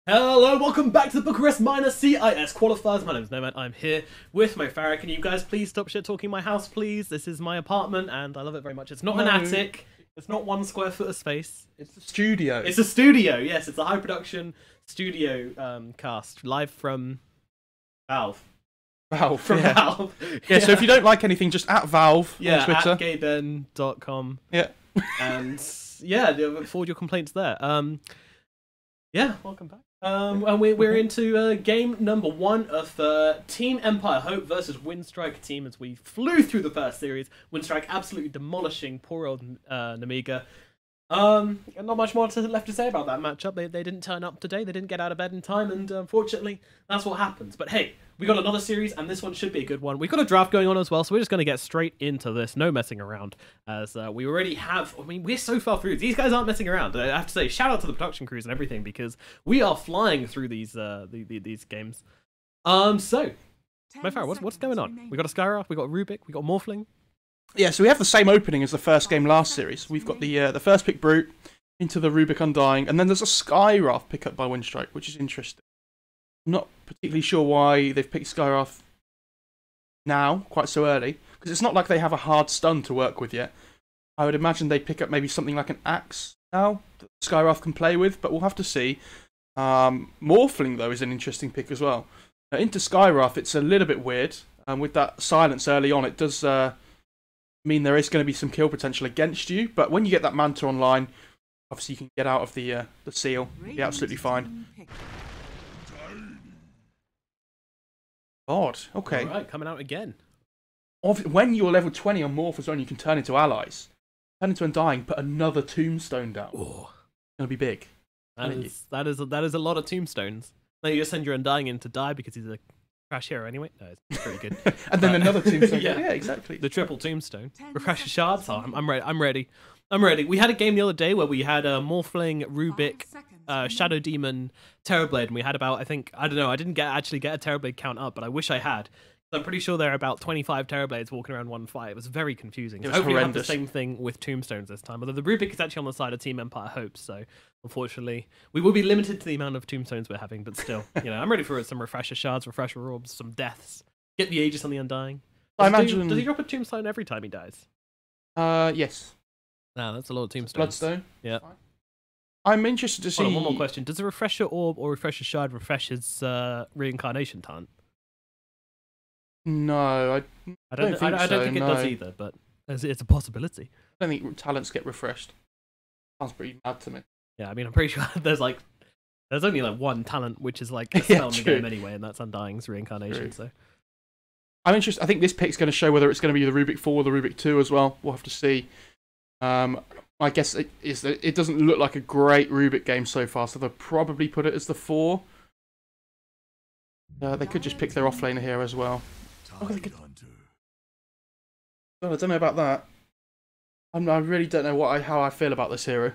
Hello, welcome back to the Bucharest Minor CIS Qualifiers. My name is Nomad. I'm here with MoFarah. Can you guys please stop shit talking my house, please? This is my apartment and I love it very much. It's not an attic. It's not 1 square foot of space. It's a studio. It's a studio, yes. It's a high production studio cast live from Valve. Valve. Valve. Yeah, so if you don't like anything, just at Valve on Twitter. At gayben.com. Yeah. And yeah, forward your complaints there. Yeah, welcome back. And we're into game number 1 of Team Empire Hope versus Winstrike team as we flew through the first series. Winstrike absolutely demolishing poor old Namiga. Not much more left to say about that matchup. They didn't turn up today. They didn't get out of bed in time, and unfortunately, that's what happens. But hey, we got another series, and this one should be a good one. We've got a draft going on as well, so we're just going to get straight into this. No messing around, as we already have. I mean, we're so far through. These guys aren't messing around. I have to say, shout out to the production crews and everything, because we are flying through these games. So, MoFarah, what's going on? We got a Skyraft, we got Rubik, we got Morphling. Yeah, so we have the same opening as the first game last series. We've got the first pick Brute into the Rubik Undying, and then there's a Skyraft pickup by Winstrike, which is interesting. I'm not particularly sure why they've picked Skyraft now, quite so early, because it's not like they have a hard stun to work with yet. I would imagine they'd pick up maybe something like an Axe now that Skyraft can play with, but we'll have to see. Morphling, though, is an interesting pick as well. Into Skyraft, it's a little bit weird. With that silence early on, it does mean there is going to be some kill potential against you, but when you get that Manta online, obviously you can get out of the seal. Be absolutely fine. God, okay. Alright, coming out again. When you're level 20 on Morph as well, you can turn into allies. Turn into Undying, put another tombstone down. Oh. It's going to be big. That is a lot of tombstones. Then you just send your Undying in to die because he's a crash hero anyway. No, it's pretty good. And then another tombstone. Yeah, exactly. The triple tombstone. Refresh shards. Oh, I'm ready. I'm ready. We had a game the other day where we had Morphling, Rubik, Shadow Demon, Terrorblade, and we had about, I didn't actually get a Terrorblade count up, but I wish I had. I'm pretty sure there are about 25 Terrorblades walking around one fight. It was very confusing. It was Hopefully horrendous. We'll have the same thing with Tombstones this time, although the Rubik is actually on the side of Team Empire Hope, so unfortunately we will be limited to the amount of Tombstones we're having, but still, I'm ready for some Refresher Shards, Refresher Orbs, some deaths. Get the Aegis on the Undying. Does he drop a Tombstone every time he dies? Yes. No, that's a lot of Tombstones. Bloodstone. Yeah. I'm interested to see... Hold on, one more question. Does a Refresher Orb or Refresher Shard refresh his Reincarnation Taunt? No, I don't think it does either, but it's a possibility. I don't think talents get refreshed. Sounds pretty mad to me. Yeah, I mean, I'm pretty sure there's only like one talent which is like a spell in the game anyway, and that's Undying's Reincarnation. So I'm interested. I think this pick's going to show whether it's going to be the Rubik 4 or the Rubik 2 as well. We'll have to see. I guess it doesn't look like a great Rubik game so far, so they'll probably put it as the 4. They could just pick their offlaner here as well. Oh, I don't know about that. I really don't know how I feel about this hero.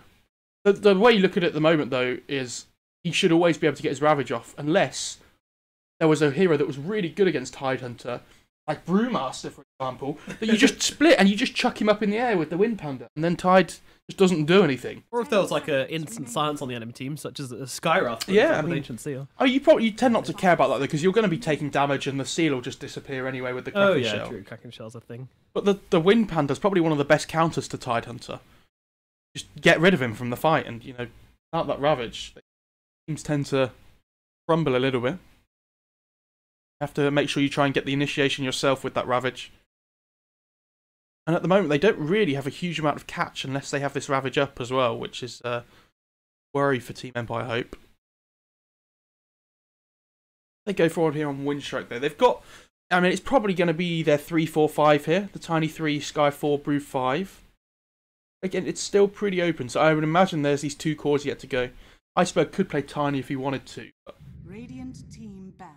The way you look at it at the moment, though, is he should always be able to get his Ravage off, unless there was a hero that was really good against Tidehunter, like Brewmaster, for example, that you just split and you just chuck him up in the air with the Wind Pounder, and then Tide just doesn't do anything. Or if there was like an instant silence on the enemy team, such as a Skyraft, with Ancient Seal. Oh, you tend not to care about that, though, because you're going to be taking damage and the seal will just disappear anyway with the Kraken Shell. True. Kraken Shell's a thing. But the Wind Panda's probably one of the best counters to Tidehunter. Just get rid of him from the fight and, out that Ravage. Teams tend to crumble a little bit. You have to make sure you try and get the initiation yourself with that Ravage. And at the moment, they don't really have a huge amount of catch unless they have this Ravage up as well, which is a worry for Team Empire Hope. They go forward here on Winstrike, though. They've got... I mean, it's probably going to be their 3-4-5 here. The Tiny 3, Sky 4, Brew 5. Again, it's still pretty open, so I would imagine there's these 2 cores yet to go. Iceberg could play Tiny if he wanted to. But... Radiant team ban.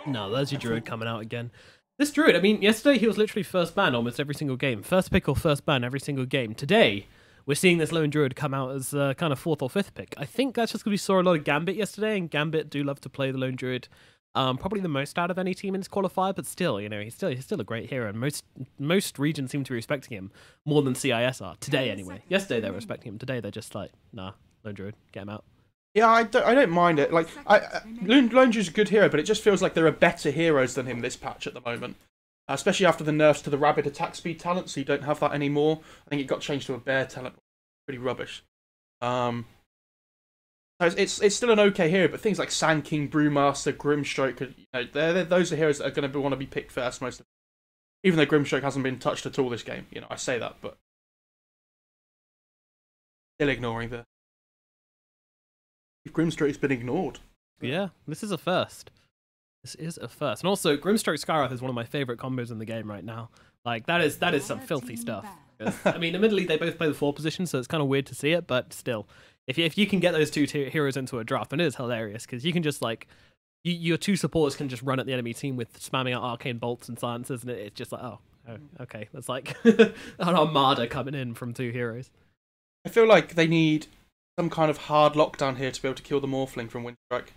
No, there's your Druid coming out again. This Druid, I mean, yesterday he was literally first ban almost every single game. First pick or first ban every single game. Today, we're seeing this lone Druid come out as kind of 4th or 5th pick. I think that's just because we saw a lot of Gambit yesterday, and Gambit do love to play the lone Druid. Probably the most out of any team in his qualifier, but still, he's still a great hero, and most regions seem to be respecting him more than CIS are. Today, anyway. Yesterday they were respecting him. Today they're just like, nah, lone Druid, get him out. Yeah, I don't mind it. Like, Lone Druid's a good hero, but it just feels like there are better heroes than him this patch at the moment. Especially after the nerfs to the rapid attack speed talent, so you don't have that anymore. I think it got changed to a bear talent. Pretty rubbish. It's still an okay hero, but things like Sand King, Brewmaster, Grimstroke, those are heroes that are going to want to be picked first most of the time. Even though Grimstroke hasn't been touched at all this game. I say that, but still ignoring the... Grimstroke's been ignored. Yeah, this is a first. This is a first. And also, Grimstroke Skywrath is one of my favourite combos in the game right now. Like, that is some filthy stuff. I mean, admittedly, they both play the 4 position, so it's kind of weird to see it, but still. If you can get those two heroes into a draft, then it is hilarious, because you can just, like... your 2 supporters can just run at the enemy team with spamming out arcane bolts and silences, and it's just like, oh okay. That's like an armada coming in from 2 heroes. I feel like they need some kind of hard lockdown here to be able to kill the Morphling from Winstrike.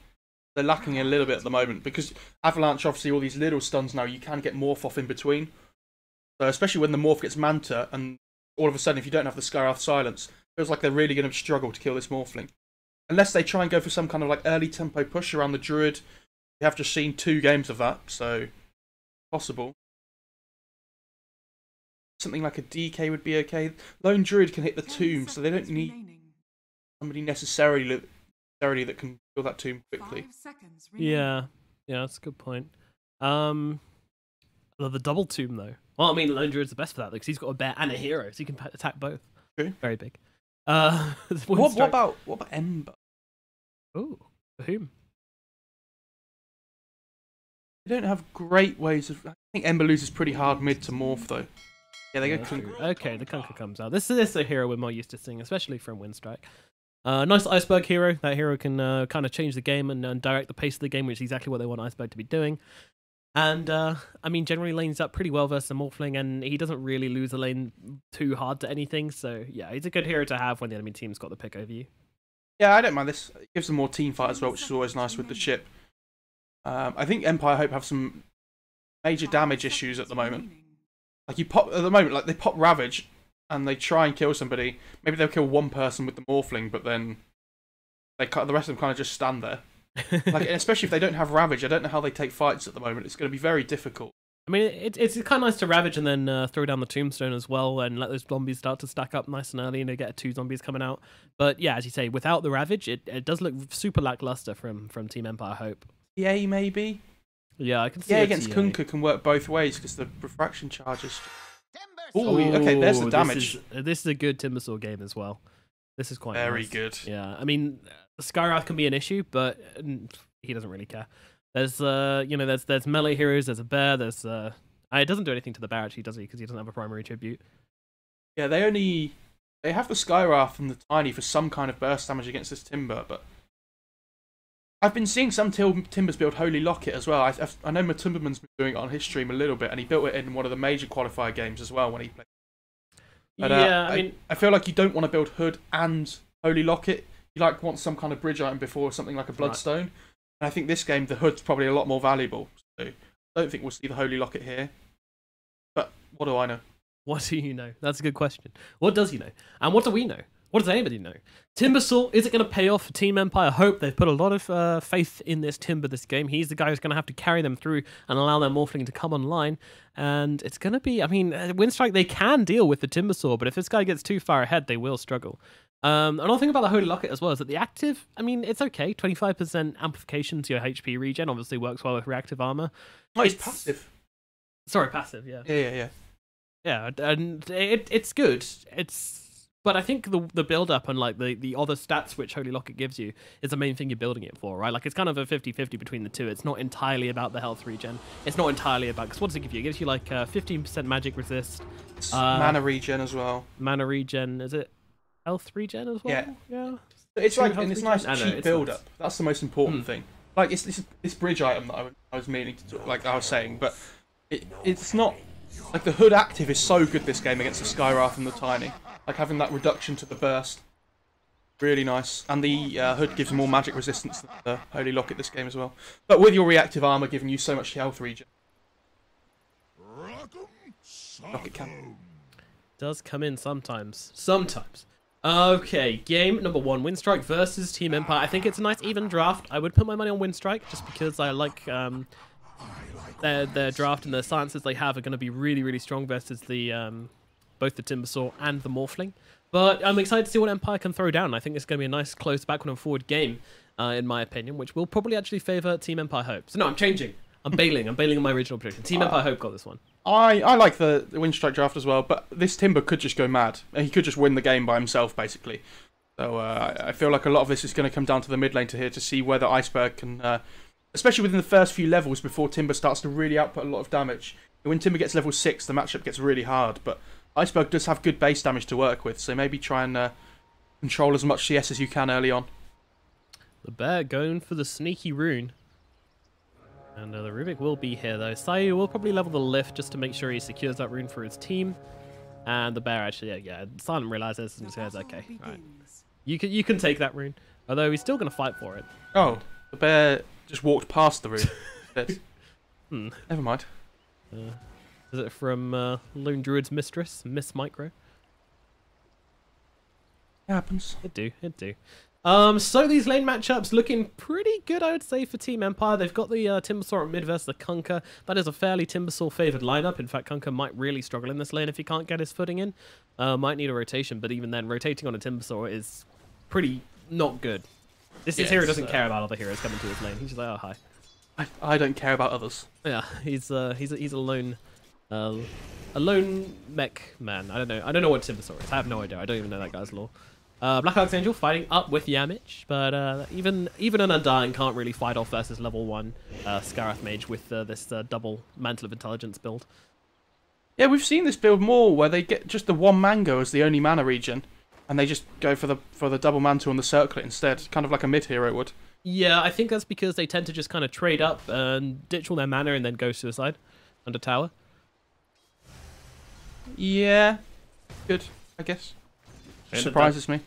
They're lacking a little bit at the moment, because Avalanche, obviously, all these little stuns now, you can get Morph off in between. So especially when the Morph gets Manta, and all of a sudden, if you don't have the Skywrath Silence, it feels like they're really going to struggle to kill this Morphling. Unless they try and go for some kind of like early tempo push around the Druid. We have just seen 2 games of that, so possible. Something like a DK would be okay. Lone Druid can hit the tomb, so they don't need somebody necessarily that can kill that tomb quickly. Yeah, that's a good point. The double tomb though. Well, I mean, Lone Druid's the best for that because he's got a bear and a hero, so he can attack both. True. Very big. What about Ember? Oh, for whom? They don't have great ways of... I think Ember loses pretty hard mid to Morph, though. Yeah, they go Kunkka. Okay, the Kunkka comes out. This is a hero we're more used to seeing, especially from Winstrike. Nice Iceberg hero. That hero can kind of change the game and direct the pace of the game, which is exactly what they want Iceberg to be doing. And, I mean, generally lanes up pretty well versus the Morphling, and he doesn't really lose the lane too hard to anything. So, yeah, he's a good hero to have when the enemy team's got the pick over you. Yeah, I don't mind this. It gives them more team fight as well, which is always nice with the ship. I think Empire Hope have some major damage issues at the moment. Like at the moment, like they pop Ravage and they try and kill somebody. Maybe they'll kill one person with the Morphling, but then the rest of them kind of just stand there. Like, especially if they don't have Ravage, I don't know how they take fights at the moment. It's going to be very difficult. I mean, it's kind of nice to Ravage and then throw down the Tombstone as well and let those zombies start to stack up nice and early and get 2 zombies coming out. But yeah, as you say, without the Ravage, it does look super lackluster from Team Empire Hope. TA maybe? Yeah, I can see against TA. Kunkka can work both ways because the refraction charges. Oh, okay, there's the damage. This is a good Timbersaw game as well. This is quite very nice. good. Yeah, I mean, Skywrath can be an issue, but he doesn't really care. There's there's melee heroes. There's a bear. There's it doesn't do anything to the bear actually, does he? Because he doesn't have a primary tribute. Yeah, they have the Skywrath and the Tiny for some kind of burst damage against this Timber, but I've been seeing some Timbers build Holy Locket as well. I know Matumberman's been doing it on his stream a little bit, and he built it in one of the major qualifier games as well when he played. But, yeah, I mean, I feel like you don't want to build Hood and Holy Locket. You want some kind of bridge item before something like a Bloodstone. Right. And I think this game the Hood's probably a lot more valuable. So I don't think we'll see the Holy Locket here. But what do I know? What do you know? That's a good question. What does he know? And what do we know? What does anybody know? Timbersaw, is it going to pay off for Team Empire? I hope they've put a lot of faith in this Timber this game. He's the guy who's going to have to carry them through and allow their Morphling to come online. And it's going to be, I mean, Winstrike, they can deal with the Timbersaw, but if this guy gets too far ahead, they will struggle. Another thing about the Holy Locket as well is that the active, I mean, it's okay. 25% amplification to your HP regen obviously works well with reactive armor. Oh, it's passive. Sorry, passive, yeah. Yeah. Yeah, and it's good. But I think the build-up and like the other stats which Holy Locket gives you is the main thing you're building it for, right? Like, it's kind of a 50-50 between the two. It's not entirely about the health regen. It's not entirely about... Because what does it give you? It gives you like 15% magic resist. Mana regen as well. Mana regen. Is it health regen as well? Yeah. It's like, and it's nice cheap build-up. Nice. That's the most important thing. Like, it's this bridge item that I was meaning to... Like I was saying, but it's not... Like, the Hood active is so good this game against the Skywrath and the Tiny. Like, having that reduction to the burst. Really nice. And the Hood gives more magic resistance than the Holy Locket this game as well. But with your reactive armor giving you so much health regen. Locket can. Does come in sometimes. Sometimes. Okay, game number 1, Winstrike versus Team Empire. I think it's a nice even draft. I would put my money on Winstrike just because I like their draft and the sciences they have are going to be really, really strong versus the both the Timbersaw and the Morphling. But I'm excited to see what Empire can throw down. I think it's going to be a nice, close, backward and forward game, in my opinion, which will probably actually favour Team Empire Hope. So no, I'm changing. I'm bailing. I'm bailing on my original prediction. Team Empire Hope got this one. I like the Winstrike draft as well, but this Timber could just go mad. He could just win the game by himself, basically. So I feel like a lot of this is going to come down to the mid lane to here to see whether Iceberg can, especially within the first few levels before Timber starts to really output a lot of damage. When Timber gets level 6, the matchup gets really hard, but Iceberg does have good base damage to work with, so maybe try and control as much CS as you can early on. The bear going for the sneaky rune. And the Rubik will be here, though. Sayu will probably level the lift just to make sure he secures that rune for his team. And the bear actually, yeah, Silent realizes and says, okay, right. You can take that rune. Although he's still going to fight for it. Oh, the bear just walked past the rune. Never mind. Is it from Lone Druid's mistress, Miss Micro? It happens. It do. So these lane matchups looking pretty good, I would say, for Team Empire. They've got the Timbersaw at mid versus the Kunkka. That is a fairly Timbersaw favoured lineup. In fact, Kunkka might really struggle in this lane if he can't get his footing in. Might need a rotation, but even then, rotating on a Timbersaw is pretty not good. This hero doesn't care about other heroes coming to his lane. He's just like, oh, hi. I don't care about others. Yeah, he's a lone mech man. I don't know what Timbersaw is. I have no idea. I don't even know that guy's lore. Black Archangel fighting up with Yamich, but even an Undying can't really fight off versus level 1 Skarath Mage with this double Mantle of Intelligence build. Yeah, we've seen this build more where they get just the one mango as the only mana regen, and they just go for the double mantle and the circlet instead, kind of like a mid hero would. Yeah, I think that's because they tend to just kind of trade up and ditch all their mana and then go suicide under tower. Yeah, good, I guess. Surprises me.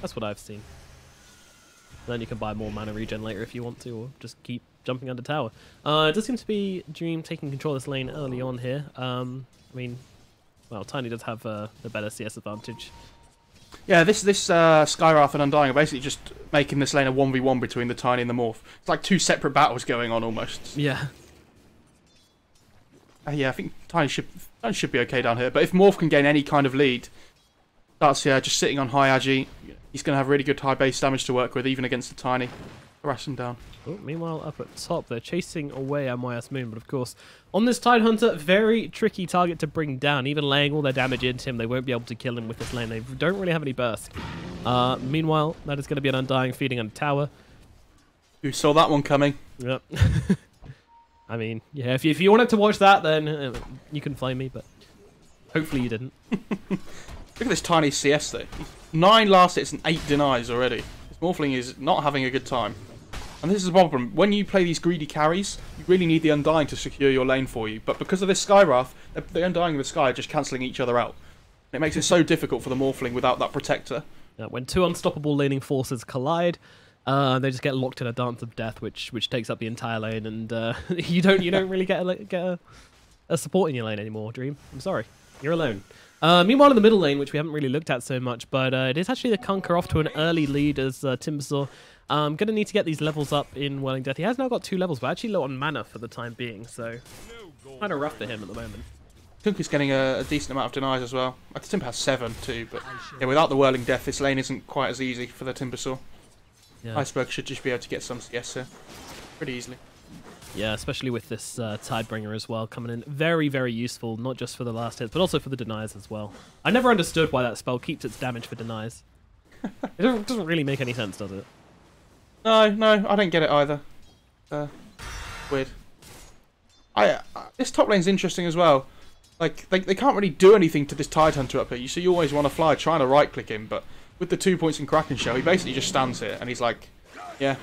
That's what I've seen. Then you can buy more mana regen later if you want to, or just keep jumping under tower. It does seem to be Dream taking control of this lane early on here. I mean, well, Tiny does have the better CS advantage. Yeah, this Skywrath and Undying are basically just making this lane a 1v1 between the Tiny and the Morph. It's like two separate battles going on almost. Yeah. Yeah, I think Tiny should be okay down here. But if Morph can gain any kind of lead, starts just sitting on high agi, he's going to have really good high base damage to work with, even against the Tiny. Harass him down. Oh, meanwhile, up at top, they're chasing away MYS Moon, but of course, on this Tidehunter, very tricky target to bring down. Even laying all their damage into him, they won't be able to kill him with this lane. They don't really have any burst. Meanwhile, that is going to be an Undying feeding on tower. Who saw that one coming? Yep. I mean, yeah, if you wanted to watch that, then you can flame me, but hopefully you didn't. Look at this Tiny CS though. 9 last hits and 8 denies already. This Morphling is not having a good time. And this is the problem. When you play these greedy carries, you really need the Undying to secure your lane for you. But because of this Skywrath, the Undying and the Sky are just cancelling each other out. It makes it so difficult for the Morphling without that protector. When two unstoppable laning forces collide, they just get locked in a dance of death, which takes up the entire lane, and you don't really get a support in your lane anymore, Dream. I'm sorry, you're alone. Meanwhile, in the middle lane, which we haven't really looked at so much, but it is actually the Kunkka off to an early lead as Timbersaw. Going to need to get these levels up in Welling Death. He has now got 2 levels, but actually low on mana for the time being, so kind of rough for him at the moment. Kunkka's getting a decent amount of denies as well. Like, the Timber has 7 too, but yeah, without the Whirling Death, this lane isn't quite as easy for the Timbersaw. Yeah. Iceberg should just be able to get some CS here pretty easily. Yeah, especially with this Tidebringer as well, coming in very, very useful, not just for the last hits, but also for the denies as well. I never understood why that spell keeps its damage for denies. It doesn't really make any sense, does it? No, I don't get it either. Weird. This top lane's interesting as well. Like, they can't really do anything to this Tidehunter up here, so you always want to fly trying to right-click him, but with the 2 points in Kraken Shell, he basically just stands here, and he's like, yeah,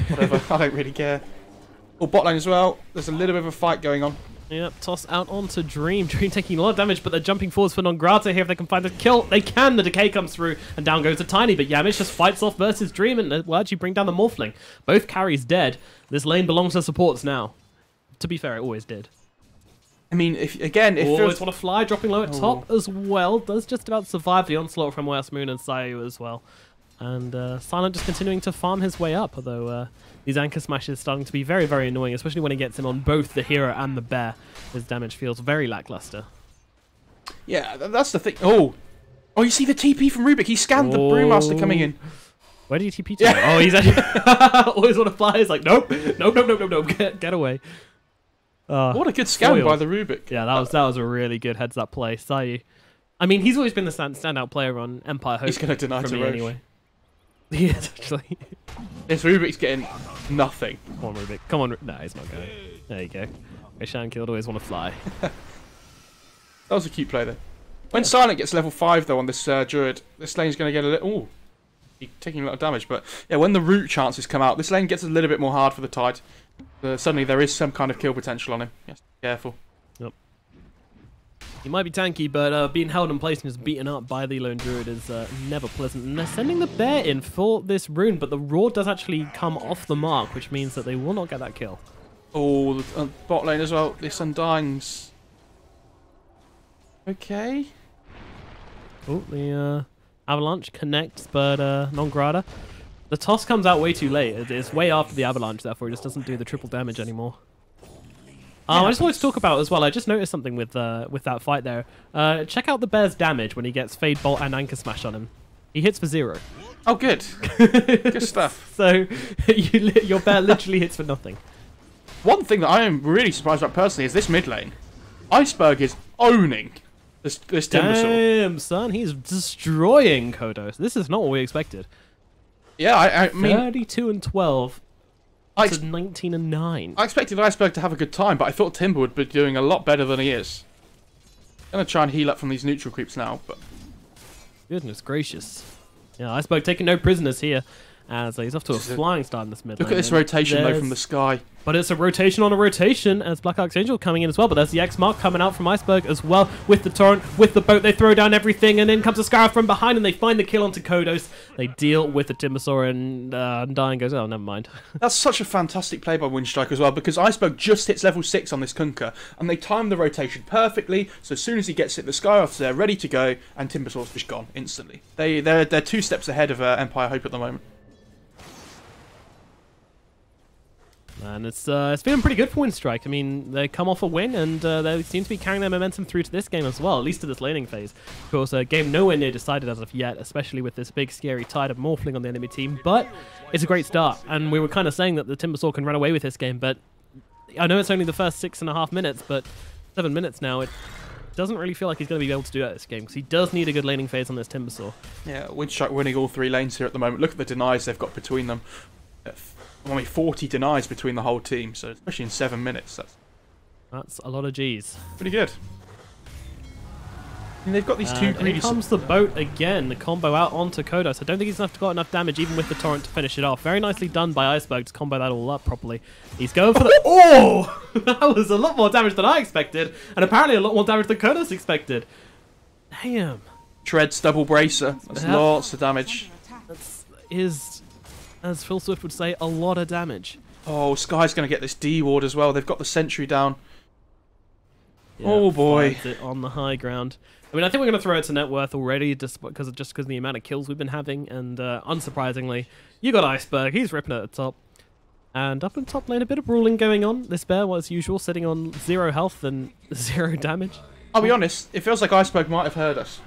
whatever, I don't really care. Oh, bot lane as well. There's a little bit of a fight going on. Yep, toss out onto Dream. Dream taking a lot of damage, but they're jumping forwards for Non-Grata here if they can find a kill. They can. The decay comes through, and down goes the Tiny, but Yamish just fights off versus Dream, and will actually bring down the Morphling. Both carries dead. This lane belongs to supports now. To be fair, it always did. I mean, if again, if always want to fly, dropping low at top as well. Does just about survive the onslaught from West Moon and Sayu as well. And Silent just continuing to farm his way up, although these anchor smashes starting to be very, very annoying, especially when he gets him on both the hero and the bear. His damage feels very lackluster. Yeah, that's the thing. Oh, you see the TP from Rubik. He scanned the Brewmaster coming in. Where did he TP to? Yeah. Oh, he's actually always want to fly. He's like, nope, get away. What a good scan by the Rubik. Yeah, that was a really good heads-up play. Sayu, I mean, he's always been the standout player on Empire Hope. He's going to deny to Roche. Anyway. He is, actually. This Rubik's getting nothing. Come on, Rubik. Come on. No, he's not going. There you go. Shan killed, always want to fly. That was a cute play, though. When Silent gets level 5, though, on this Druid, this lane's going to get a little... Ooh, he's taking a lot of damage. But, yeah, when the root chances come out, this lane gets a little bit more hard for the Tide. Suddenly there is some kind of kill potential on him. Yes, careful. Yep. He might be tanky, but being held in place and just beaten up by the lone druid is never pleasant. And they're sending the bear in for this rune, but the roar does actually come off the mark, which means that they will not get that kill. Oh, the bot lane as well. This Undying's... Okay. Oh, the avalanche connects, but non-grata. The toss comes out way too late. It's way after the avalanche, therefore it just doesn't do the triple damage anymore. I just wanted to talk about as well. I just noticed something with that fight there. Check out the bear's damage when he gets Fade Bolt and Anchor Smash on him. He hits for 0. Oh, good. Good stuff. So your bear literally hits for nothing. One thing that I am really surprised about personally is this mid lane. Iceberg is owning this Timbersaw. Damn, son, he's destroying Kodos. This is not what we expected. Yeah, I mean... 32 and 12 to 19 and 9. I expected Iceberg to have a good time, but I thought Timber would be doing a lot better than he is. I'm going to try and heal up from these neutral creeps now, but... Goodness gracious. Yeah, Iceberg taking no prisoners here. As he's off to a flying start in this mid lane. Look at this rotation, though, from the sky. But it's a rotation on a rotation as Black Archangel coming in as well. But there's the X mark coming out from Iceberg as well with the torrent, with the boat. They throw down everything, and then comes a Scarab from behind, and they find the kill onto Kodos. They deal with the Timbersaw, and Undying goes, oh, never mind. That's such a fantastic play by Winstrike as well, because Iceberg just hits level 6 on this Kunkka, and they time the rotation perfectly, so as soon as he gets it, the Skyroth's there, ready to go, and Timbersaw's just gone instantly. They're 2 steps ahead of Empire Hope at the moment. And it's feeling pretty good for Winstrike. I mean, they come off a win, and they seem to be carrying their momentum through to this game as well, at least to this laning phase. Of course, a game nowhere near decided as of yet, especially with this big, scary tide of Morphling on the enemy team, but it's a great start. And we were kind of saying that the Timbersaw can run away with this game, but I know it's only the first 6.5 minutes, but 7 minutes now, it doesn't really feel like he's going to be able to do that this game, because he does need a good laning phase on this Timbersaw. Yeah, Winstrike winning all 3 lanes here at the moment. Look at the denies they've got between them. Only 40 denies between the whole team, so especially in 7 minutes, that's a lot of G's. Pretty good. And they've got these 2 greedy... Here comes the boat again, the combo out onto Kodos. I don't think he's got enough damage, even with the torrent, to finish it off. Very nicely done by Iceberg to combo that all up properly. He's going for the... Oh! That was a lot more damage than I expected, and apparently a lot more damage than Kodos expected. Damn. Treads double bracer. That's lots of damage. That is... as Phil Swift would say, a lot of damage. Oh, Sky's going to get this D ward as well. They've got the sentry down. Yeah, oh boy. Finds it on the high ground. I mean, I think we're going to throw it to net worth already, just because of the amount of kills we've been having. And unsurprisingly, you got Iceberg. He's ripping at the top. And up in top lane, a bit of brawling going on. This bear, as usual, sitting on 0 health and 0 damage. I'll be honest, it feels like Iceberg might have heard us.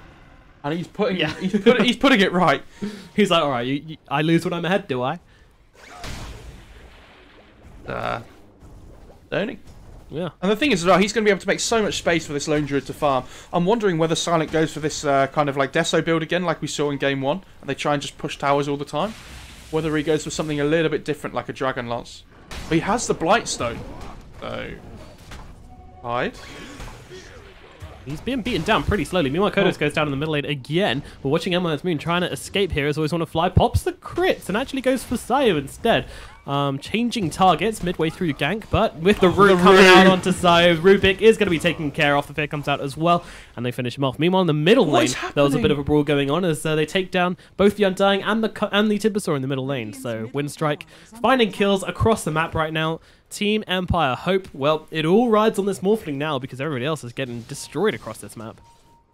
And he's putting he's putting it right. He's like, all right, I lose when I'm ahead, do I? Don't he? Yeah. And the thing is, as well, he's going to be able to make so much space for this lone druid to farm. I'm wondering whether Silent goes for this kind of like Deso build again, like we saw in game 1, and they try and just push towers all the time. Whether he goes for something a little bit different, like a Dragon Lance. But he has the Blightstone. So, hide. He's being beaten down pretty slowly. Meanwhile, Kodos goes down in the middle lane again. We're watching Emma's Moon trying to escape here as always want to fly. Pops the crits and actually goes for Sayu instead. changing targets midway through gank, but with the root coming out onto Sayo, Rubik is going to be taken care of. The fear comes out as well, and they finish him off. Meanwhile, in the middle lane, there was a bit of a brawl going on as they take down both the Undying and the Timbersaw in the middle lane. So Winstrike finding kills across the map right now. Team Empire Hope, well, it all rides on this Morphling now because everybody else is getting destroyed across this map.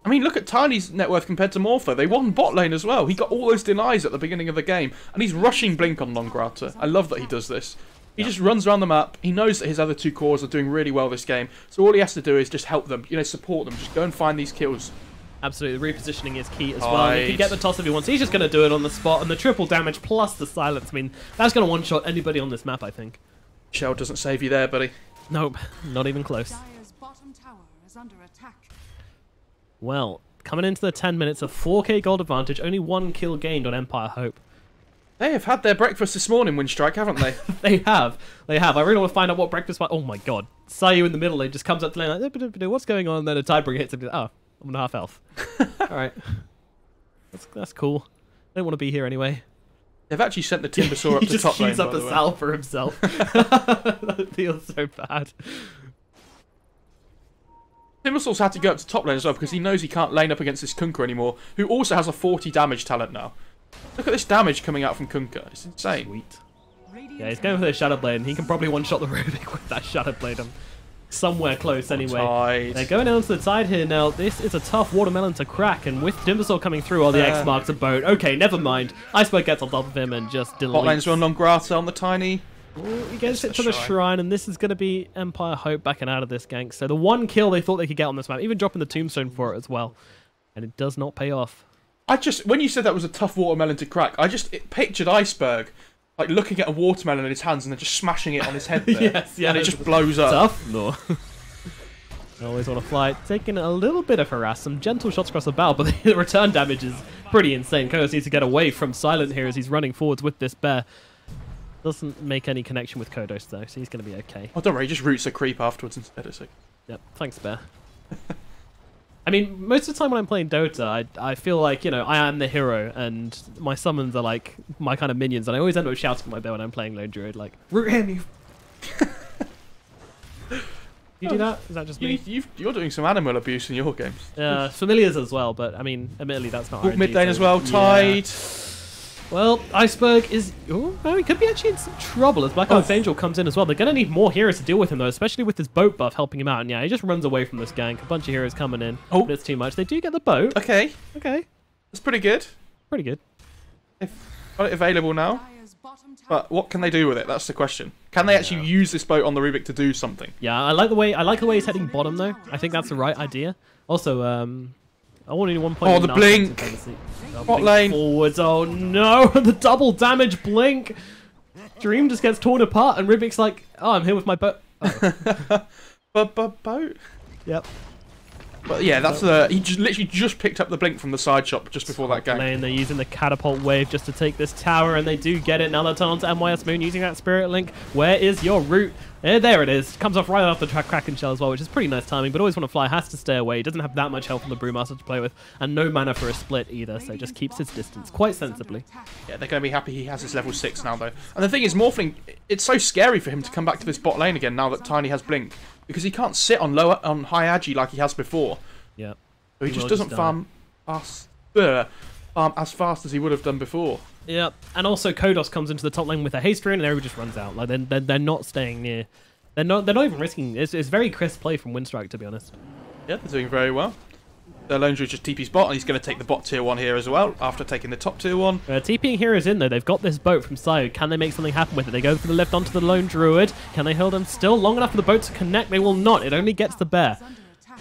I mean, look at Tiny's net worth compared to MoFarah. They won bot lane as well. He got all those denies at the beginning of the game, and he's rushing Blink on Non-Grata. I love that he does this. He just runs around the map. He knows that his other two cores are doing really well this game, so all he has to do is just help them, support them. Just go and find these kills. Absolutely, the repositioning is key as well. He can get the toss if he wants. He's just going to do it on the spot, and the triple damage plus the silence. I mean, that's going to one-shot anybody on this map, I think. Shell doesn't save you there, buddy. Nope, not even close. Bottom tower is under attack. Well, coming into the 10 minutes, a 4k gold advantage, only 1 kill gained on Empire Hope. They have had their breakfast this morning, Winstrike, haven't they? They have. I really want to find out what breakfast was. Oh my god. Sayu in the middle lane just comes up to lane like, what's going on? And then a tiebreaker hits him. Oh, I'm on half health. Alright. That's cool. I don't want to be here anyway. They've actually sent the Timbersaw up to top lane. He just queues up a sal for himself. That feels so bad. Timbersaw's had to go up to top lane as well because he knows he can't lane up against this Kunkka anymore, who also has a 40 damage talent now. Look at this damage coming out from Kunkka. It's insane. Sweet. Yeah, he's going for the Shadow Blade, and he can probably one-shot the Rubik with that Shadow Blade. Somewhere close anyway. Tide. They're going down to the tide here now. This is a tough watermelon to crack, and with Timbersaw coming through, all the X marks a boat. Okay, never mind. Iceberg gets on top of him and just deletes. Bot lane's run Non-Grata on the Tiny. Ooh, he gets it to the shrine, and this is going to be Empire Hope backing out of this gank. So the 1 kill they thought they could get on this map, even dropping the tombstone for it as well. And it does not pay off. When you said that was a tough watermelon to crack, I just pictured Iceberg like looking at a watermelon in his hands and then just smashing it on his head there. Yes, yeah. And it just blows up. Tough? No. I always want to fly. Taking a little bit of harass, some gentle shots across the bow, but the return damage is pretty insane. Kodos needs to get away from Silent here as he's running forwards with this bear. Doesn't make any connection with Kodos though, so he's going to be okay. Oh, don't worry, he just roots a creep afterwards instead. It's like... Yep, thanks, bear. I mean, most of the time when I'm playing Dota, I feel like, I am the hero, and my summons are like my kind of minions, and I always end up shouting at my bear when I'm playing Lone Druid, like, root him, you do that? Is that just me? You're doing some animal abuse in your games. Familiars as well, but I mean, admittedly, that's not RNG. Mid lane as well, Tide. Well, Iceberg is... Oh, he could be actually in some trouble as Black Archangel comes in as well. They're going to need more heroes to deal with him, though, especially with his boat buff helping him out. And yeah, he just runs away from this gank. A bunch of heroes coming in. Oh, but it's too much. They do get the boat. Okay. Okay. That's pretty good. Pretty good. They've got it available now. But what can they do with it? That's the question. Can they actually use this boat on the Rubik to do something? Yeah, I like the way he's heading bottom, though. I think that's the right idea. Also, I want only 1 point. Oh, the blink! Bot lane. Forwards. Oh no, the double damage blink. Dream just gets torn apart, and Rubik's like, "Oh, I'm here with my boat." Oh. Boat. Yep. But yeah, that's he literally just picked up the blink from the side shop just before that game. Lane, they're using the catapult wave just to take this tower, and they do get it. Now they're turning on to MYS Moon using that Spirit Link. Where is your route? There it is. Comes off right off the Kraken Shell as well, which is pretty nice timing, but always want to fly, has to stay away. He doesn't have that much health on the Brewmaster to play with, and no mana for a split either, so just keeps his distance quite sensibly. Yeah, they're going to be happy he has his level 6 now, though. And the thing is, Morphling, it's so scary for him to come back to this bot lane again now that Tiny has Blink, because he can't sit on high agi like he has before. Yeah. So he just doesn't farm as fast as he would have done before. Yeah, and also Kodos comes into the top lane with a haste rune, and everybody just runs out. Like they're not staying near. They're not even risking. It's very crisp play from Winstrike, to be honest. Yeah, they're doing very well. Their Lone Druid just TP's bot, and he's going to take the bot tier 1 here as well after taking the top tier 1. TPing heroes in though. They've got this boat from Sayu. Can they make something happen with it? They go for the lift onto the Lone Druid. Can they hold them still long enough for the boat to connect? They will not. It only gets the bear.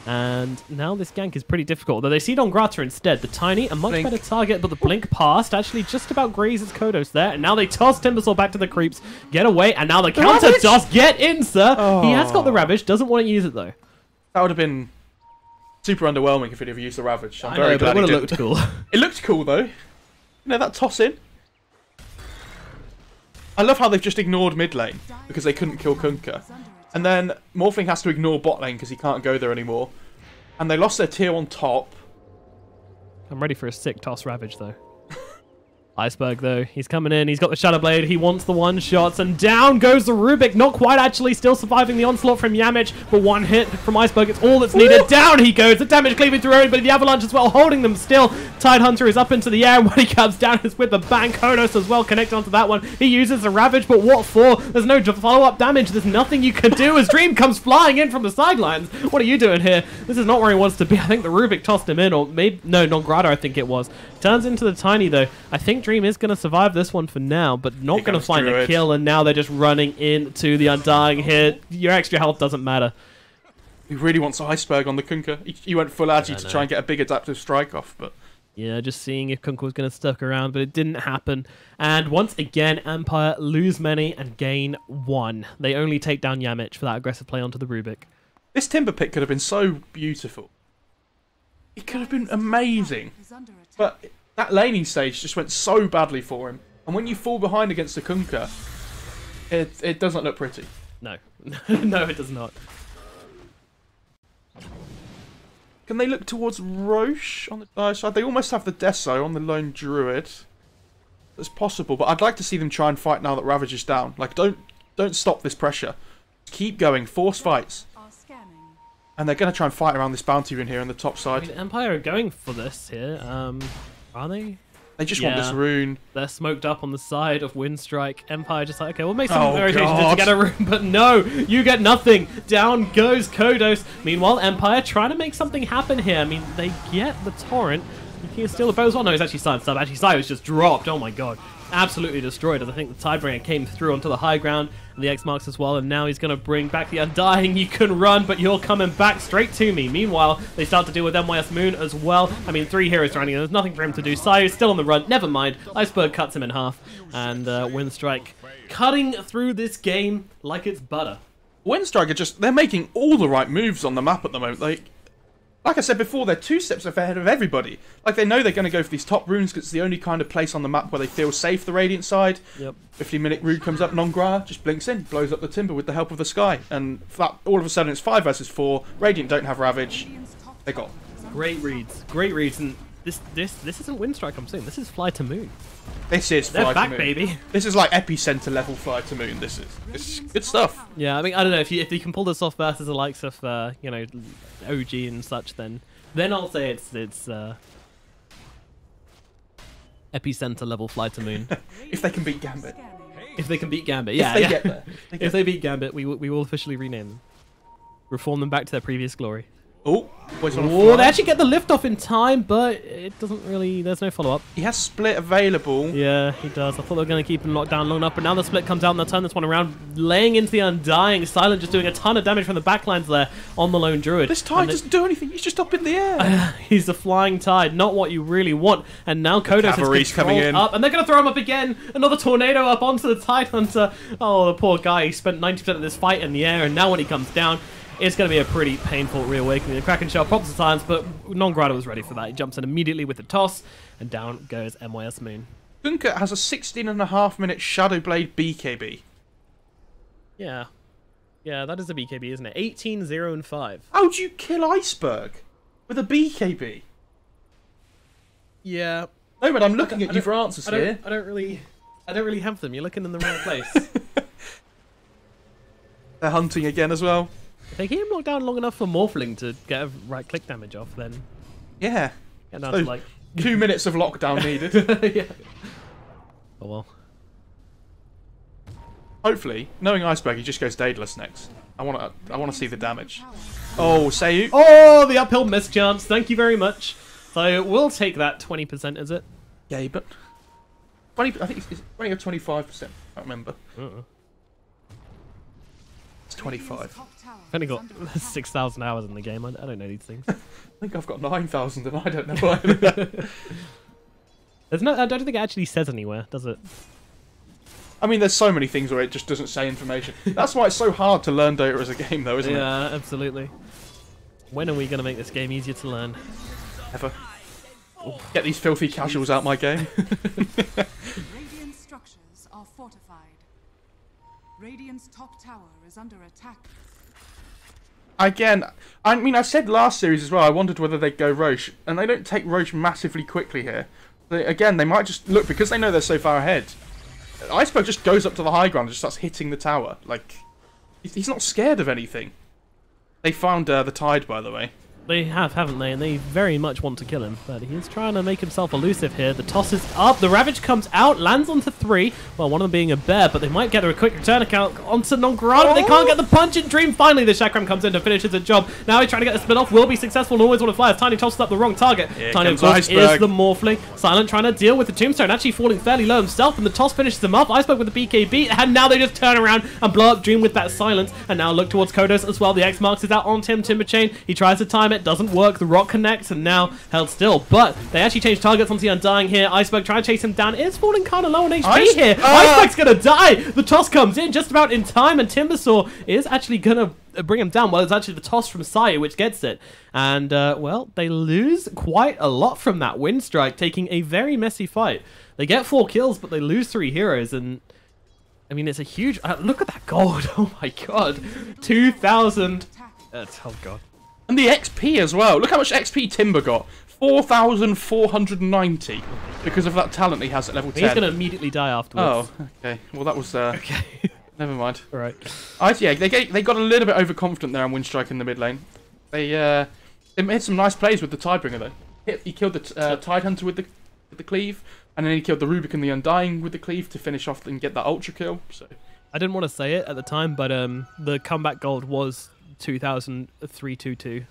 And now this gank is pretty difficult. Though they see Non-Grata instead. The Tiny, a much better target, but the blink passed. Actually just about grazes Kodos there. And now they toss Timbersaw back to the creeps. Get away. And now the counter toss. Get in, sir. Oh. He has got the Ravage. Doesn't want to use it, though. That would have been super underwhelming if he'd ever used the Ravage. I'm I very know, glad but it he would have looked cool. It looked cool, though. You know, that toss in. I love how they've just ignored mid lane because they couldn't kill Kunkka. And then Morphling has to ignore bot lane because he can't go there anymore. And they lost their tier 1 top. I'm ready for a sick toss Ravage, though. Iceberg, though, he's coming in. He's got the Shadow Blade. He wants the one-shots, and down goes the Rubik. Not quite, actually. Still surviving the onslaught from Yamich, but one hit from Iceberg. It's all that's needed. Ooh. Down he goes. The damage cleaving through everybody. The Avalanche as well, holding them still. Tidehunter is up into the air, and when he comes down, it's with the bang. Kodos as well, connect onto that one. He uses the Ravage, but what for? There's no follow-up damage. There's nothing you can do as Dream comes flying in from the sidelines. What are you doing here? This is not where he wants to be. I think the Rubik tossed him in, or maybe... No, Nongrado, I think it was. Turns into the Tiny, though. I think Dream is going to survive this one for now, but not going to find a kill, and now they're just running into the Undying here. Your extra health doesn't matter. He really wants Iceberg on the Kunkka. He went full agi to try and get a big adaptive strike off, but... Yeah, just seeing if Kunkka was going to stick around, but it didn't happen. And once again, Empire lose many and gain one. They only take down Yamich for that aggressive play onto the Rubik. This Timber pick could have been so beautiful. It could have been amazing. But that laning stage just went so badly for him. And when you fall behind against the Kunkka, it doesn't look pretty. No. No, it does not. Can they look towards Roche on the Dire side? They almost have the Deso on the lone Druid. It's possible, but I'd like to see them try and fight now that Ravage is down. Like, don't stop this pressure. Keep going. Force fights. And they're going to try and fight around this bounty rune here on the top side. I mean, Empire are going for this here. Are they? They just want this rune. They're smoked up on the side of Winstrike. Empire just like, okay, we'll make some variations to get a rune, but no, you get nothing. Down goes Kodos. Meanwhile, Empire trying to make something happen here. I mean, they get the Torrent. He can steal the bow as well. No, it's actually Silence Sub. Actually, Sai was just dropped. Oh my god. Absolutely destroyed as I think the Tidebringer came through onto the high ground. And the X-Marks as well, and now he's going to bring back the Undying. You can run, but you're coming back straight to me. Meanwhile, they start to deal with MYS Moon as well. I mean, 3 heroes running, and there's nothing for him to do. Sai is still on the run. Never mind. Iceberg cuts him in half, and Winstrike cutting through this game like it's butter. Winstrike are they're making all the right moves on the map at the moment. Like I said before, they're 2 steps ahead of everybody. Like, they know they're going to go for these top runes because it's the only kind of place on the map where they feel safe, the Radiant side. Yep. 15-minute rune comes up, Nongra just blinks in, blows up the Timber with the help of the Sky. And all of a sudden it's 5 versus 4. Radiant don't have Ravage. They got. Great reads. Great reads. And this isn't Winstrike, I'm saying. This is Fly to Moon. This is Fly to Moon. They're back, baby. This is like epicenter level Fly to Moon. This is good stuff. Yeah, I mean, I don't know if you can pull this off versus the likes of you know, OG and such, then I'll say it's epicenter level Fly to Moon. If they can beat Gambit. If they can beat Gambit, yeah. If they get there. If they beat Gambit, we will officially rename them. Reform them back to their previous glory. Oh, they actually get the lift off in time, but it doesn't really... There's no follow-up. He has split available. Yeah, he does. I thought they were going to keep him locked down long enough, but now the split comes out and they'll turn this one around, laying into the Undying. Silent just doing a ton of damage from the backlines there on the lone Druid. This Tide doesn't do anything. He's just up in the air. He's the flying Tide, not what you really want. And now Kodos is coming in. Up, and they're going to throw him up again. Another tornado up onto the Tidehunter. Oh, the poor guy. He spent 90% of this fight in the air, and now when he comes down, it's going to be a pretty painful reawakening. The Kraken Shell props the times, but Nongrado was ready for that. He jumps in immediately with the toss, and down goes MYS Moon. Kunkka has a 16.5-minute Shadow Blade BKB. Yeah. Yeah, that is a BKB, isn't it? 18, 0, and 5. How do you kill Iceberg with a BKB? Yeah. No, but I'm looking at you for answers here. I don't really have them. You're looking in the wrong place. They're hunting again as well. If they keep him locked down long enough for Morphling to get a right-click damage off, then... Yeah. Get down to, like... 2 minutes of lockdown needed. Yeah. Oh, well. Hopefully, knowing Iceberg, he just goes Daedalus next. I want to see the damage. Oh, Sayu. Oh, the uphill mischance. Thank you very much. So we'll take that 20%, is it? Yeah, but 20. I think it's 20 or 25%. I can't remember. It's 25. I've only got 6,000 hours in the game. I don't know these things. I think I've got 9,000 and I don't know either. I don't think it actually says anywhere, does it? I mean, there's so many things where it just doesn't say information. That's why it's so hard to learn Dota as a game, though, isn't it? Yeah, absolutely. When are we going to make this game easier to learn? Ever. Get these filthy casuals out my game. Radiant structures are fortified. Radiant's top tower is under attack. Again, I mean, I said last series as well, I wondered whether they'd go Roche, and they don't take Roche massively quickly here. Again, they might just look because they know they're so far ahead. Iceberg just goes up to the high ground and just starts hitting the tower. Like, he's not scared of anything. They found the Tide, by the way. They have, haven't they? And they very much want to kill him. But he's trying to make himself elusive here. The toss is up. The Ravage comes out, lands onto 3. Well, one of them being a bear, but they might get a quick return account onto Nomad. They can't get the punch in Dream. Finally, the Chakram comes in to finish the job. Now he's trying to get the spin off. Will be successful and always want to fly. As Tiny tosses up the wrong target. Tiny, of course, is the Morphling. Silent trying to deal with the Tombstone. Actually falling fairly low himself. And the toss finishes him off. Iceberg with the BKB. And now they just turn around and blow up Dream with that silence. And now look towards Kodos as well. The X marks is out on Tim Timberchain. He tries to time it. Doesn't work. The Rock connects and now held still, but they actually changed targets onto the Undying here. Iceberg trying to chase him down. It's falling kind of low on HP here. Iceberg's gonna die. The toss comes in just about in time, and Timbersaw is actually gonna bring him down. Well, it's actually the toss from Saya which gets it, and well, they lose quite a lot from that. Winstrike taking a very messy fight. They get 4 kills, but they lose 3 heroes, and I mean, it's a huge. Look at that gold. Oh my god, 2,000. Oh god. And the XP as well. Look how much XP Timber got. 4,490 because of that talent he has at level 10. He's going to immediately die afterwards. Oh, okay. Well, that was... okay. Never mind. All right. Yeah, they got a little bit overconfident there on Winstrike in the mid lane. They made some nice plays with the Tidebringer, though. He killed the Tide Hunter with the cleave, and then he killed the Rubik and the Undying with the cleave to finish off and get that ultra kill. So I didn't want to say it at the time, but the comeback gold was 2,322.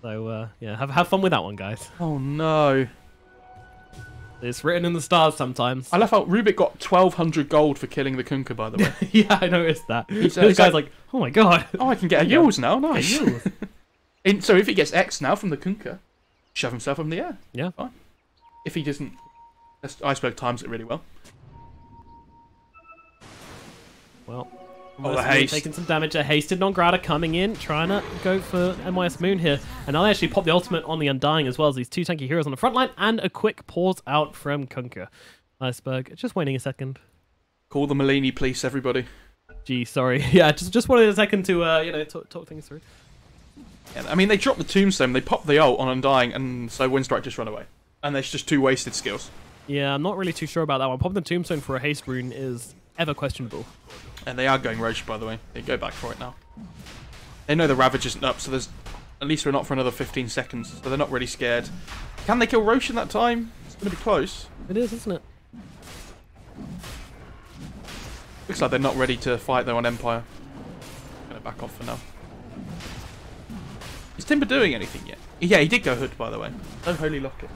So yeah, have fun with that one, guys. Oh no. It's written in the stars sometimes. I love how Rubik got 1,200 gold for killing the Kunka, by the way. Yeah, I noticed that. This guy's like, oh my god. Oh, I can get a Yules now. Nice. Yules. So if he gets X now from the Kunka, shove himself up in the air. Yeah. Fine. If he doesn't, Iceberg times it really well. Well, the haste. Taking some damage. A hasted Nongrata coming in, trying to go for MIS Moon here. And now they actually pop the ultimate on the Undying as well as these 2 tanky heroes on the front line, and a quick pause out from Kunka. Iceberg, just waiting a second. Call the Malini, please, everybody. Gee, sorry. Yeah, just wanted a second to, you know, talk things through. Yeah, I mean, they dropped the Tombstone, they popped the ult on Undying, and so Winstrike just run away. And there's just 2 wasted skills. Yeah, I'm not really too sure about that one. Popping the Tombstone for a haste rune is ever questionable. And they are going Roche, by the way. They go back for it now. They know the Ravage isn't up, so there's at least we're not for another 15 seconds, so they're not really scared. Can they kill Roche in that time? It's going to be close. It is, isn't it? Looks like they're not ready to fight, though, on Empire. Going to back off for now. Is Timber doing anything yet? Yeah, he did go Hood, by the way. No Holy Locket.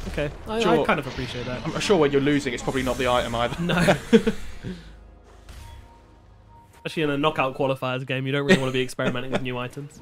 Okay, I kind of appreciate that. I'm sure when you're losing, it's probably not the item either. No. Especially in a knockout qualifiers game, you don't really want to be experimenting with new items.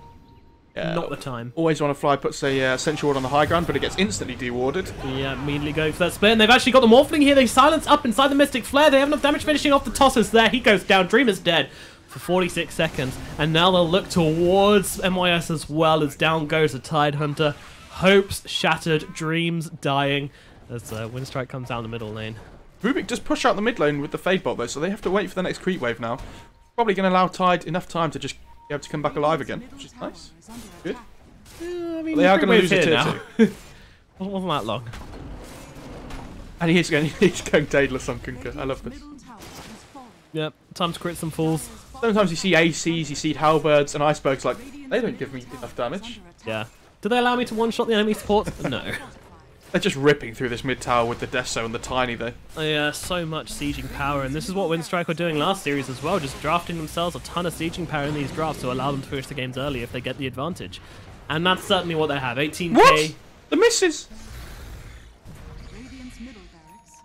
Yeah. Not the time. Always want to fly, puts a Sentry Ward on the high ground, but it gets instantly dewarded. Yeah, immediately going for that split, and they've actually got the Morphling here. They silence up inside the Mystic Flare. They have enough damage finishing off the tossers there. He goes down. Dream is dead for 46 seconds. And now they'll look towards MIS as well, as down goes the Tide Hunter. Hopes shattered, dreams dying, as Winstrike comes down the middle lane. Rubik does push out the mid lane with the Fade Bolt, though, so they have to wait for the next creep wave now. Probably going to allow Tide enough time to just be able to come back alive again, which is nice. Good. Yeah, I mean, they are going to lose a tier now. 2. Wasn't that long. And he's going Daedalus on Kunka. I love this. Yep, time to crit some fools. Sometimes you see ACs, you see Halberds, and Iceberg's like, they don't give me enough damage. Yeah. Do they allow me to one-shot the enemy support? No. They're just ripping through this mid tower with the Deso and the Tiny, though. Yeah, so much sieging power, and this is what Winstrike were doing last series as well, just drafting themselves a ton of sieging power in these drafts to allow them to finish the games early if they get the advantage. And that's certainly what they have. 18k. What? The misses.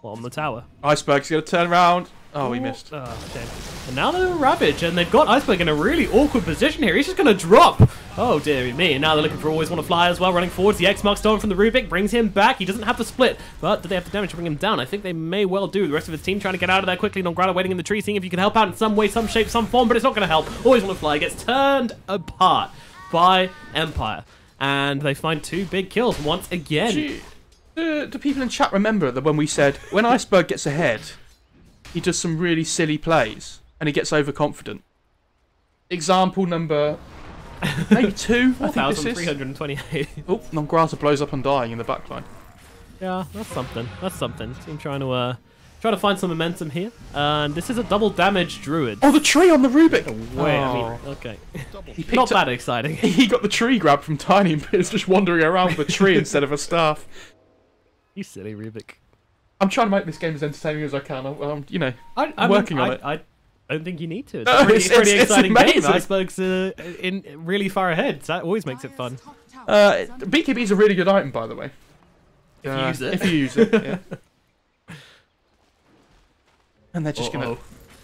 Well, on the tower. Iceberg's going to turn around. Oh, he missed. Oh, shame. And now they're Ravage, and they've got Iceberg in a really awkward position here. He's just going to drop. Oh, dearie me. And now they're looking for Always Want to Fly as well, running forwards. The X-Mark stolen from the Rubik brings him back. He doesn't have the split, but do they have the damage to bring him down? I think they may well do. The rest of his team trying to get out of there quickly. Nongrata waiting in the tree, seeing if you can help out in some way, some shape, some form, but it's not going to help. Always Want to Fly gets turned apart by Empire. And they find 2 big kills once again. Do people in chat remember that when we said, when Iceberg gets ahead, he does some really silly plays, and he gets overconfident? Example number maybe 2, I think this is. 4,328. Oh, Nongrata blows up Undying in the backline. Yeah, that's something. That's something. Team trying to find some momentum here. And this is a double damage druid. Oh, the tree on the Rubik! Wait, I mean, okay. He Not that exciting. He got the tree grab from Tiny, but it's just wandering around with a tree instead of a staff. You silly Rubik. I'm trying to make this game as entertaining as I can. You know, I'm working on it. I don't think you need to. It's a pretty exciting game. Iceberg's really far ahead. So that always makes it fun. BKB is a really good item, by the way. If you use it. If you use it, yeah. And they're just gonna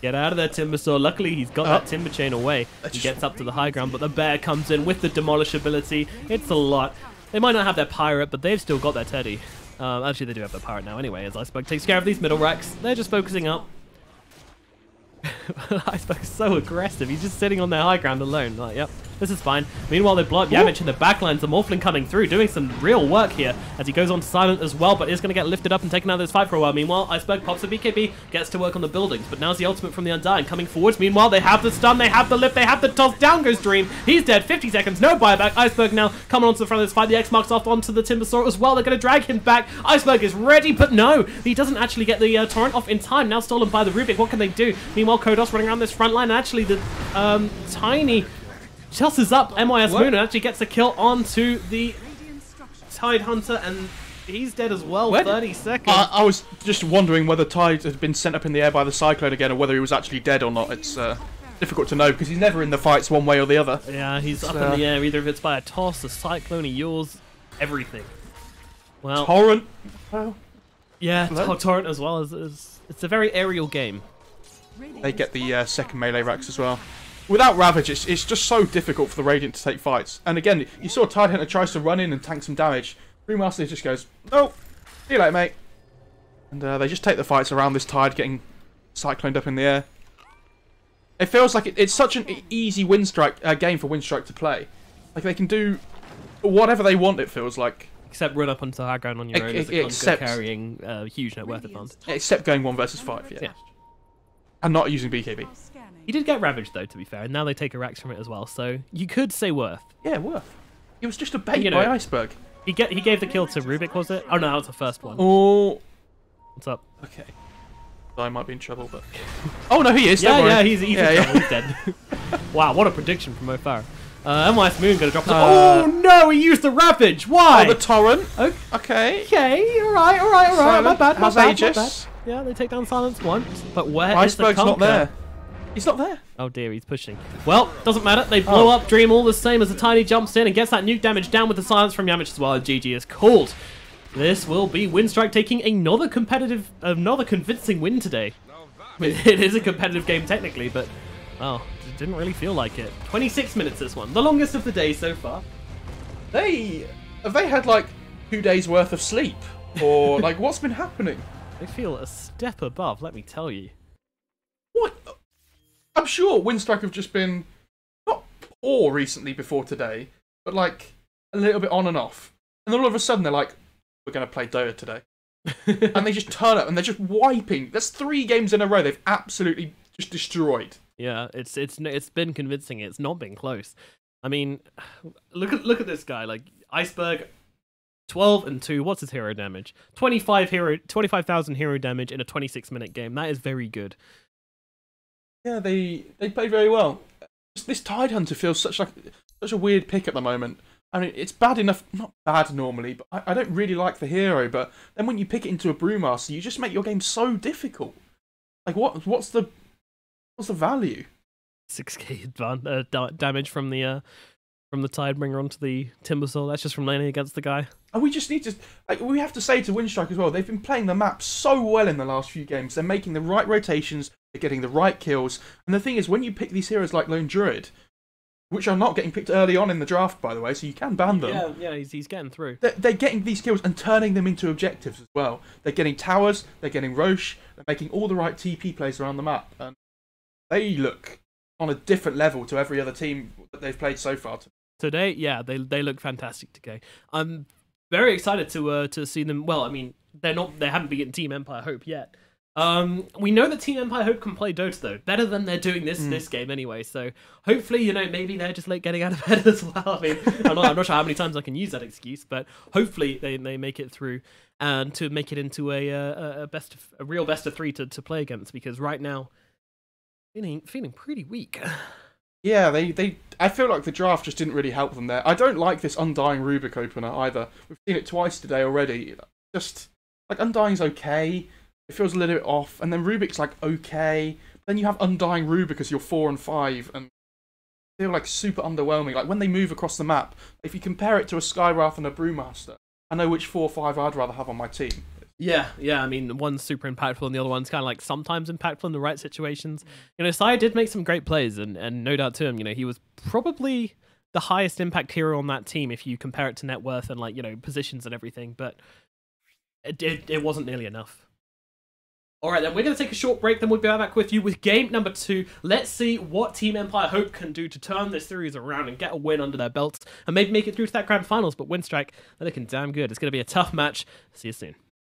get out of there, Timbersaw. Luckily, he's got that timber chain away. He gets up to the high ground, but the bear comes in with the demolish ability. It's a lot. They might not have their pirate, but they've still got their teddy. Actually, they do have their pirate now anyway, as Iceberg takes care of these middle racks. They're just focusing up. Iceberg's so aggressive. He's just sitting on their high ground alone. Like, yep, this is fine. Meanwhile, they blow up Yamich in the backlines. The Morphling coming through, doing some real work here as he goes on to Silent as well, but is going to get lifted up and taken out of this fight for a while. Meanwhile, Iceberg pops a BKB, gets to work on the buildings, but now's the ultimate from the Undying coming forwards. Meanwhile, they have the stun, they have the lift, they have the toss. Down goes Dream. He's dead. 50 seconds, no buyback. Iceberg now coming onto the front of this fight. The X marks off onto the Timbersaw as well. They're going to drag him back. Iceberg is ready, but no, he doesn't actually get the torrent off in time. Now stolen by the Rubik. What can they do? Meanwhile, Kodos running around this front line. And actually, the Tiny tosses up MIS Moon and actually gets a kill onto the Tide Hunter, and he's dead as well. 30 seconds. I was just wondering whether Tide had been sent up in the air by the Cyclone again, or whether he was actually dead or not. It's difficult to know because he's never in the fights one way or the other. Yeah, he's up in the air, either if it's by a toss, a Cyclone, a Yours, everything. Well, Torrent. Well, yeah, Torrent as well. It's a very aerial game. They get the second melee racks as well. Without Ravage, it's just so difficult for the Radiant to take fights. And again, you saw Tidehunter tries to run in and tank some damage. Brewmaster just goes, nope, see you later, mate. And they just take the fights around this Tide, getting cycloned up in the air. It feels like it's such an easy Winstrike game for Winstrike to play. Like, they can do whatever they want, it feels like. Except run up onto the high ground on your own as a Conquer carrying a huge net worth advantage. Except going 1 versus 5, yeah. And not using BKB. He did get ravaged though, to be fair, and now they take a Rax from it as well, so you could say worth. Yeah, worth. It was just a bait by Iceberg. He gave the kill to Rubik, was it? Oh no, that was the first one. Oh. What's up? Okay. I might be in trouble, but... Oh no, he is, yeah, he's in trouble, he's dead. Wow, what a prediction from MoFarah. MIS Moon gonna drop oh no, he used the Ravage! Why? Oh, the Torrent. Okay, alright, my bad, my bad. Yeah, they take down Silence once, but where Iceberg's is the not there. He's not there. Oh dear, he's pushing. Well, doesn't matter. They blow up Dream all the same as the Tiny jumps in and gets that nuke damage down with the Silence from Yamich as well. GG is called. This will be Winstrike taking another convincing win today. I mean, it is a competitive game technically, but well, it didn't really feel like it. 26 minutes this one, the longest of the day so far. Have they had like 2 days worth of sleep, or like what's been happening? They feel a step above, let me tell you. What? I'm sure Winstrike have just been not poor recently before today, but like a little bit on and off. And then all of a sudden they're like, we're going to play Dota today. And they just turn up and they're just wiping. That's 3 games in a row they've absolutely just destroyed. Yeah, it's been convincing. It's not been close. I mean, look at this guy. Like Iceberg, 12 and 2. What's his hero damage? 25,000 hero damage in a 26-minute game. That is very good. Yeah, they play very well. This Tidehunter feels such a weird pick at the moment. I mean, it's bad enough, not bad normally, but I don't really like the hero. But then when you pick it into a Brewmaster, you just make your game so difficult. Like, what's the value? 6k damage from the Tidebringer onto the Timbersaw. That's just from laning against the guy. And we just need to, we have to say to Winstrike as well, they've been playing the map so well in the last few games. They're making the right rotations, they're getting the right kills. And the thing is, when you pick these heroes like Lone Druid, which are not getting picked early on in the draft, by the way, so you can ban them. Yeah, he's getting through. They're getting these kills and turning them into objectives as well. They're getting towers, they're getting Roche, they're making all the right TP plays around the map. And they look on a different level to every other team that they've played so far. Today, yeah, they look fantastic today. I'm very excited to see them. Well, I mean, they haven't beaten Team Empire Hope yet, We know that Team Empire Hope can play Dota though, better than they're doing this game anyway. So hopefully, maybe they're just late getting out of bed as well. I mean, I'm not sure how many times I can use that excuse, but hopefully they make it through and to make it into a real best of 3 to play against. Because right now, feeling pretty weak. Yeah, I feel like the draft just didn't really help them there. I don't like this Undying Rubik opener either. We've seen it twice today already. Just like Undying's okay. It feels a little bit off, and then Rubik's like okay. Then you have Undying Rubik as your 4 and 5, and feel like super underwhelming. Like when they move across the map, if you compare it to a Skywrath and a Brewmaster, I know which 4/5 I'd rather have on my team. Yeah. I mean, one's super impactful, and the other one's kind of like sometimes impactful in the right situations. Sai did make some great plays, and no doubt to him, he was probably the highest impact hero on that team if you compare it to net worth and like positions and everything. But it wasn't nearly enough. All right, then we're going to take a short break, then we'll be back with you with game number 2. Let's see what Team Empire Hope can do to turn this series around and get a win under their belts and maybe make it through to that grand finals. But Winstrike, they're looking damn good. It's going to be a tough match. See you soon.